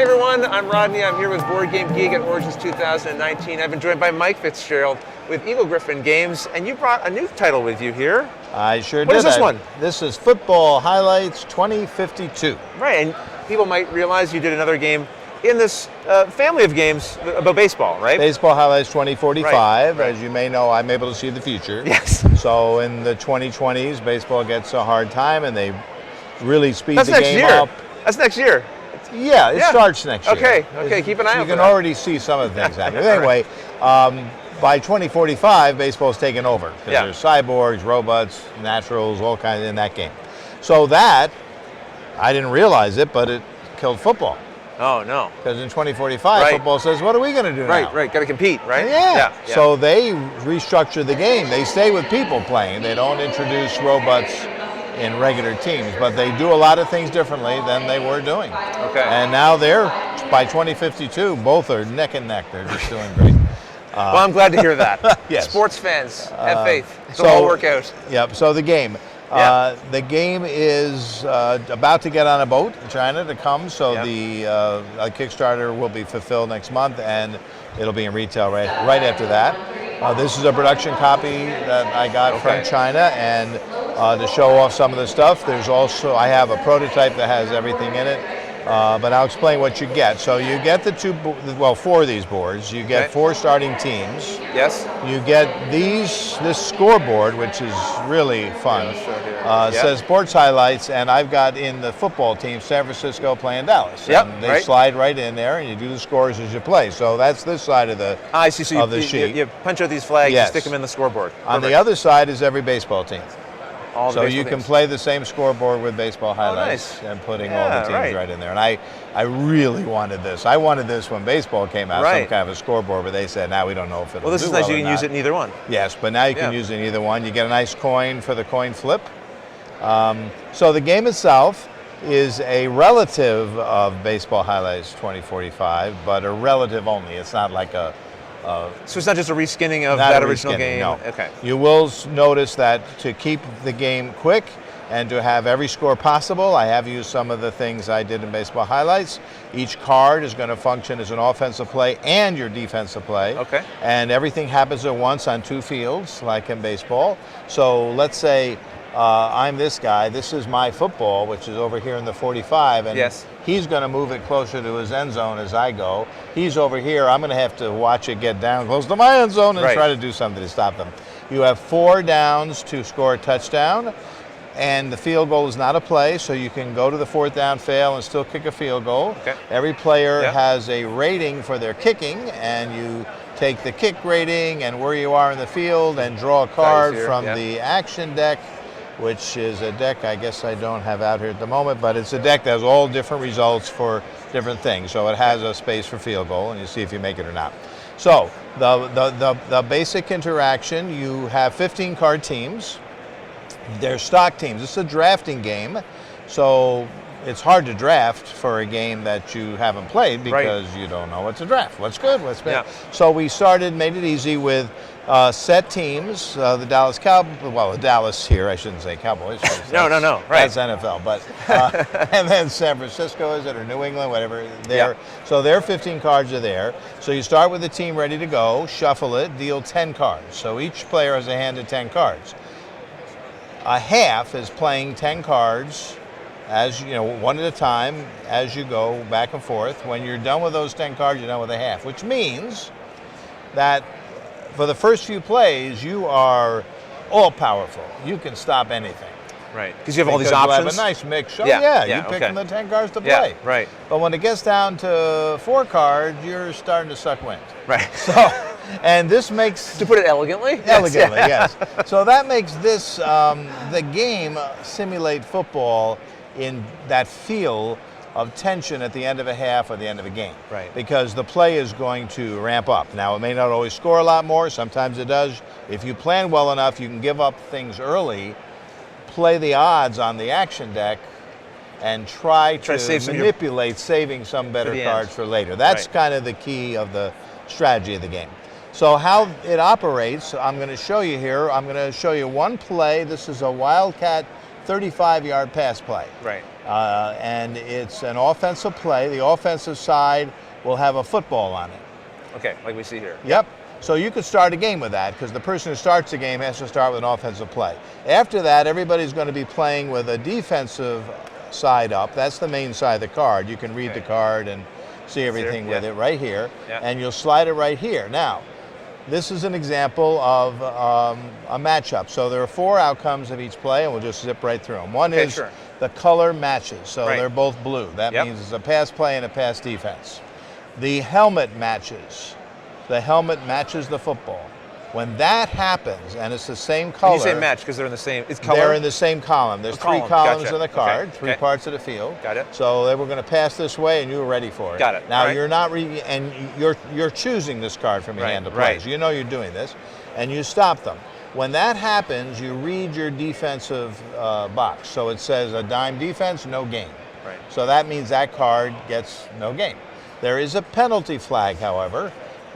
everyone, I'm Rodney. I'm here with BoardGameGeek at Origins 2019. I've been joined by Mike Fitzgerald with Eagle Griffin Games, and you brought a new title with you here. I sure did. What is this one? This is Football Highlights 2052. Right, and people might realize you did another game in this family of games about baseball, right? Baseball Highlights 2045. Right. As you may know, I'm able to see the future. Yes. So in the 2020s, baseball gets a hard time, and they really speed That's the next game year. up. That's next year. Yeah, it starts next year. Okay, keep an eye out You for can that. already see some of the things happening. Anyway, by 2045, baseball's taken over. Because there's cyborgs, robots, naturals, all kinds in that game. So that, I didn't realize it, but it killed football. Oh, no. Because in 2045, football says, what are we going to do now? Right, got to compete, right? Yeah. So they restructure the game. They stay with people playing. They don't introduce robots in regular teams, but they do a lot of things differently than they were doing. Okay. And now they're, by 2052, both are neck and neck. They're just doing great. Well, I'm glad to hear that. Yes. Sports fans, have faith. It'll so- all work out. Yep, so the game. The game is about to get on a boat in China to come, so the Kickstarter will be fulfilled next month, and it'll be in retail right after that. This is a production copy that I got from China, and to show off some of the stuff, there's also, I have a prototype that has everything in it, but I'll explain what you get. So you get four of these boards. You get 4 starting teams. Yes. You get this scoreboard, which is really fun. It says Sports Highlights, and I've got in the football team San Francisco playing Dallas. And they slide right in there, and you do the scores as you play. So that's this side of the I see. So the sheet. you punch out these flags, you stick them in the scoreboard. On the other side is every baseball team. So you can teams. play the same scoreboard with Baseball Highlights and putting all the teams right in there. And I really wanted this. I wanted this when baseball came out, some kind of a scoreboard, but they said, now we don't know if it'll do well. Well, this is nice. You can use it in either one. Yes, but now you can use it in either one. You get a nice coin for the coin flip. So the game itself is a relative of Baseball Highlights 2045, but a relative only. It's not like a so it's not just a reskinning of that original game? No. Okay. You will notice that to keep the game quick and to have every score possible, I have used some of the things I did in Baseball Highlights. Each card is going to function as an offensive play and your defensive play. Okay. And everything happens at once on 2 fields, like in baseball. So let's say I'm this guy, this is my football, which is over here in the 45, and he's going to move it closer to his end zone as I go. He's over here, I'm going to have to watch it get down close to my end zone and try to do something to stop them. You have 4 downs to score a touchdown, and the field goal is not a play, so you can go to the 4th down, fail, and still kick a field goal. Okay. Every player has a rating for their kicking, and you take the kick rating and where you are in the field and draw a card from the action deck, which is a deck I guess I don't have out here at the moment, but it's a deck that has all different results for different things. So it has a space for field goal, and you see if you make it or not. So the basic interaction, you have 15 card teams. They're stock teams. It's a drafting game, so it's hard to draft for a game that you haven't played because you don't know what to draft. What's good? What's bad? So we made it easy with set teams. The Dallas Cowboys, well, the Dallas here, I shouldn't say Cowboys. No. That's NFL. But and then San Francisco, is it, or New England, whatever. So their 15 cards are there. So you start with the team ready to go, shuffle it, deal 10 cards. So each player has a hand of 10 cards. A half is playing 10 cards, as you know, one at a time, as you go back and forth. When you're done with those 10 cards, you're done with a half, which means that for the first few plays, you are all powerful. You can stop anything. Right, because you have all these options. You have a nice mix. You pick from the 10 cards to play. Right. But when it gets down to 4 cards, you're starting to suck wind. Right. So, and this makes... To put it elegantly? Elegantly, yes. So that makes this, the game, simulate football in that feel of tension at the end of a half or the end of a game. Right. Because the play is going to ramp up. Now, it may not always score a lot more. Sometimes it does. If you plan well enough, you can give up things early, play the odds on the action deck, and try to manipulate saving some better cards for later. That's kind of the key of the strategy of the game. So how it operates, I'm going to show you here. I'm going to show you one play. This is a Wildcat 35-yard pass play. Right. and it's an offensive play. The offensive side will have a football on it. Okay, like we see here. Yep. So you could start a game with that because the person who starts the game has to start with an offensive play. After that, everybody's going to be playing with a defensive side up. That's the main side of the card. You can read the card and see everything with it right here. Yeah. And you'll slide it right here. Now, this is an example of a matchup. So there are 4 outcomes of each play, and we'll just zip right through them. One is the color matches. So they're both blue. That means it's a pass play and a pass defense. The helmet matches. The helmet matches the football. When that happens, and it's the same color. When you say match, because they're in the same, it's color? They're in the same column. There's 3 columns in the card, 3 okay. parts of the field. Got it. So they were going to pass this way, and you were ready for it. Got it. Now you're not, and you're choosing this card from your hand to play. So you know you're doing this, and you stop them. When that happens, you read your defensive box. So it says a dime defense, no game. Right. So that means that card gets no game. There is a penalty flag, however.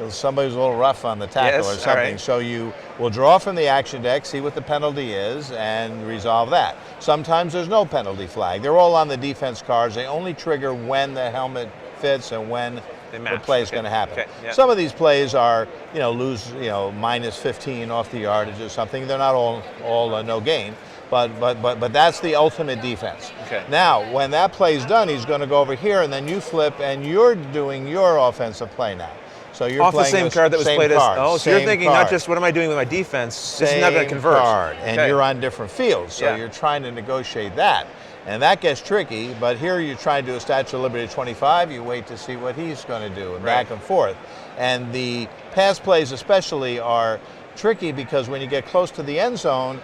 Somebody's a little rough on the tackle or something. So you will draw from the action deck, see what the penalty is, and resolve that. Sometimes there's no penalty flag. They're all on the defense cards. They only trigger when the helmet fits and when the play is going to happen. Okay. Some of these plays are, lose, minus 15 off the yardage or something. They're not all no gain. But that's the ultimate defense. Okay. Now, when that play's done, he's going to go over here, and then you flip, and you're doing your offensive play now. So you're off playing the same card that was played card, as. Oh, so you're thinking not just what am I doing with my defense? This is not going to convert. Card, and you're on different fields, so you're trying to negotiate that, and that gets tricky. But here you're trying to do a Statue of Liberty 25. You wait to see what he's going to do, and back and forth. And the pass plays especially are tricky because when you get close to the end zone,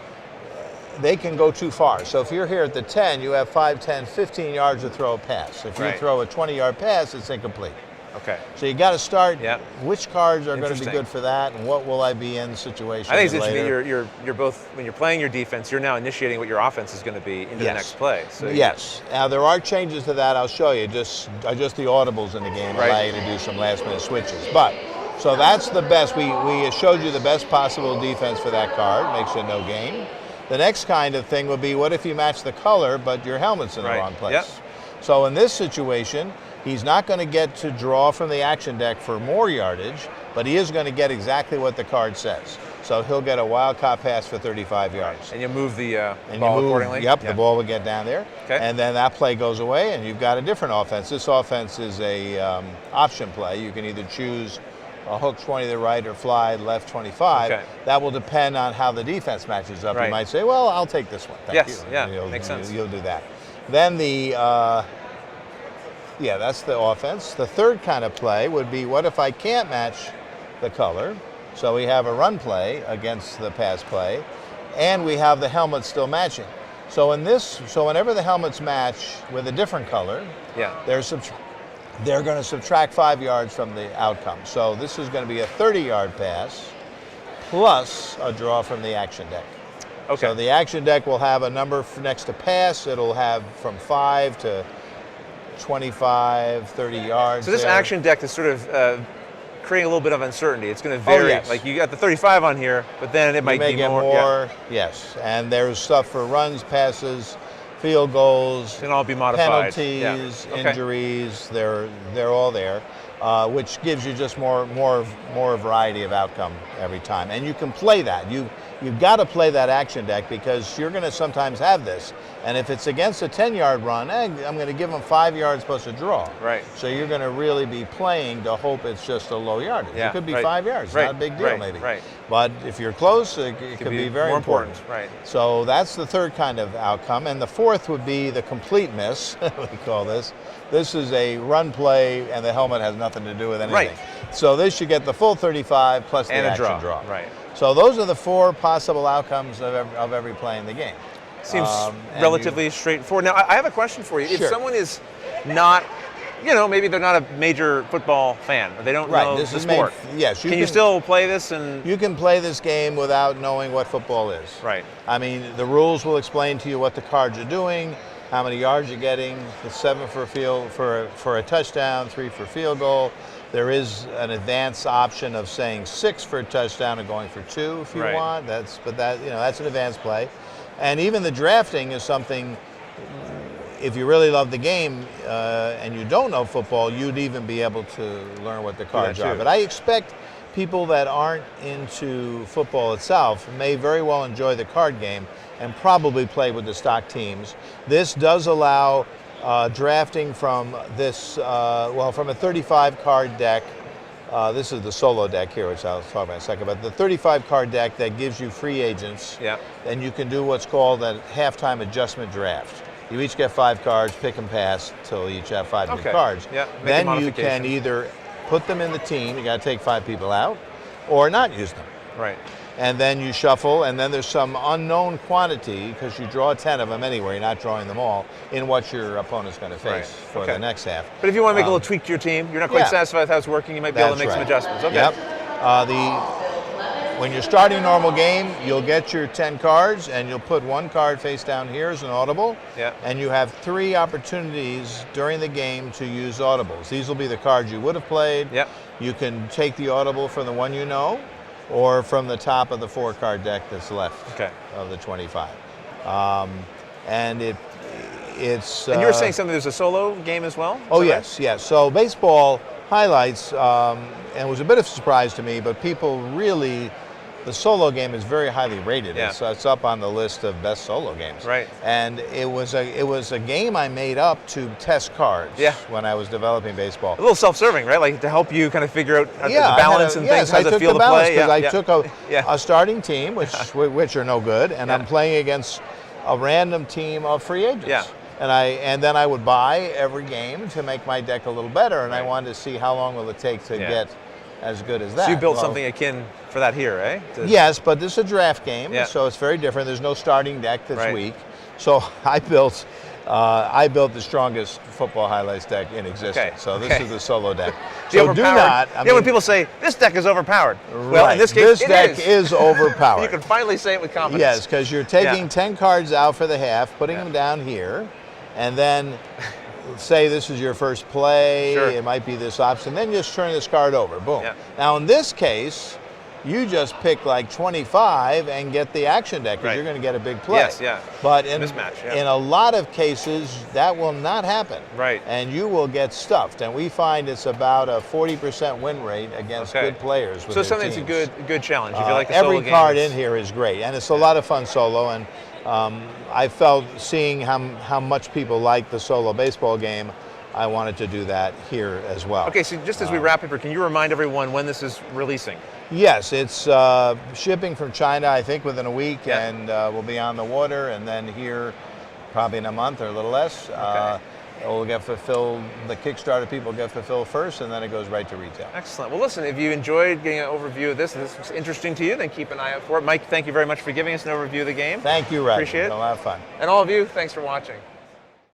they can go too far. So if you're here at the 10, you have 5, 10, 15 yards to throw a pass. If you throw a 20-yard pass, it's incomplete. Okay. So you got to start. Which cards are going to be good for that, and what will I be in situations? I think it's interesting. You're both, when you're playing your defense, you're now initiating what your offense is going to be into the next play. So Now there are changes to that. I'll show you. Just the audibles in the game allow you to do some last-minute switches. But so that's the best. We showed you the best possible defense for that card. Makes it no game. The next kind of thing would be, what if you match the color, but your helmet's in the wrong place? So in this situation, he's not going to get to draw from the action deck for more yardage, but he is going to get exactly what the card says. So he'll get a wild cop pass for 35 yards. And you move the ball accordingly? Yep, the ball will get down there. Okay. And then that play goes away, and you've got a different offense. This offense is a option play. You can either choose a hook 20 to the right or fly left 25. Okay. That will depend on how the defense matches up. You might say, well, I'll take this one. Thank you. Makes sense. You'll do that. Then that's the offense. The third kind of play would be, what if I can't match the color? So we have a run play against the pass play, and we have the helmet still matching. So whenever the helmets match with a different color, they're going to subtract 5 yards from the outcome. So this is going to be a 30-yard pass plus a draw from the action deck. Okay. So the action deck will have a number next to pass. It'll have from 5 to 25, 30 yards. So this action deck is sort of creating a little bit of uncertainty. It's going to vary. Like you got the 35 on here, but then it might be more. Yes, and there's stuff for runs, passes, field goals, can all be modified. Penalties, injuries. They're all there, which gives you just more variety of outcome every time. And you can play that. You've got to play that action deck because you're going to sometimes have this. And if it's against a 10-yard run, I'm going to give them 5 yards plus a draw. Right. So you're going to really be playing to hope it's just a low yardage. It could be 5 yards. Not a big deal, maybe. Right. But if you're close, it could be very important. Right. So that's the third kind of outcome. And the fourth would be the complete miss, we call this. This is a run play, and the helmet has nothing to do with anything. Right. So this you get the full 35 plus the action draw. Right. So those are the 4 possible outcomes of every play in the game. Seems relatively straightforward. Now, I have a question for you. If someone is not, maybe they're not a major football fan, or they don't know the sport. Can you still play this? And you can play this game without knowing what football is. Right. I mean, the rules will explain to you what the cards are doing, how many yards you're getting. It's 7 for a touchdown, 3 for a field goal. There is an advanced option of saying 6 for a touchdown and going for 2 if you want. That's an advanced play. And even the drafting is something, if you really love the game and you don't know football, you'd even be able to learn what the cards are. But I expect people that aren't into football itself may very well enjoy the card game and probably play with the stock teams. This does allow drafting from this, from a 35 card deck. This is the solo deck here, which I'll talk about in a second, but the 35 card deck that gives you free agents, and you can do what's called a halftime adjustment draft. You each get 5 cards, pick and pass till you each have 5 new cards. Then you can either put them in the team, you got to take 5 people out, or not use them. Right. And then you shuffle, and then there's some unknown quantity, because you draw 10 of them anyway, you're not drawing them all, in what your opponent's going to face for the next half. But if you want to make a little tweak to your team, you're not quite satisfied with how it's working, you might be able to make some adjustments. Okay. Yep. When you're starting a normal game, you'll get your 10 cards, and you'll put 1 card face down here as an audible, and you have 3 opportunities during the game to use audibles. These will be the cards you would have played. You can take the audible from the one you know, or from the top of the 4 card deck that's left of the 25. And it's... and you were saying something, there's a solo game as well? Oh, yes. So baseball highlights, and it was a bit of a surprise to me, but people really... The solo game is very highly rated. It's up on the list of best solo games. Right. And it was a game I made up to test cards when I was developing baseball. A little self-serving, right? Like to help you kind of figure out the balance and things, how does it feel to play? I took a starting team, which are no good, and I'm playing against a random team of free agents. And then I would buy every game to make my deck a little better, and I wanted to see how long will it take to get as good as that. So you built something akin for that here, eh? Yes, but this is a draft game, so it's very different. There's no starting deck that's weak. So I built the strongest football highlights deck in existence. So this is the solo deck. So do not. When people say this deck is overpowered, well, in this case, this deck is overpowered. You can finally say it with confidence. Yes, because you're taking 10 cards out for the half, putting them down here, and then. Say this is your first play, it might be this option, then just turn this card over, boom. Now in this case, you just pick like 25 and get the action deck, because you're going to get a big play. But in a lot of cases, that will not happen. And you will get stuffed. And we find it's about a 40% win rate against good players. So something that's a good challenge. If you like the every solo card games. in here is great, and it's a lot of fun solo. And I felt, seeing how much people like the solo baseball game, I wanted to do that here as well. Okay, so just as we wrap up, can you remind everyone when this is releasing? Yes, it's shipping from China, I think, within a week, and we'll be on the water, and then here probably in a month or a little less. We'll get fulfilled, the Kickstarter people get fulfilled first, and then it goes right to retail. Excellent. Well, listen, if you enjoyed getting an overview of this, and this was interesting to you, then keep an eye out for it. Mike, thank you very much for giving us an overview of the game. Thank you, Roger. Appreciate it. A lot of fun. And all of you, thanks for watching.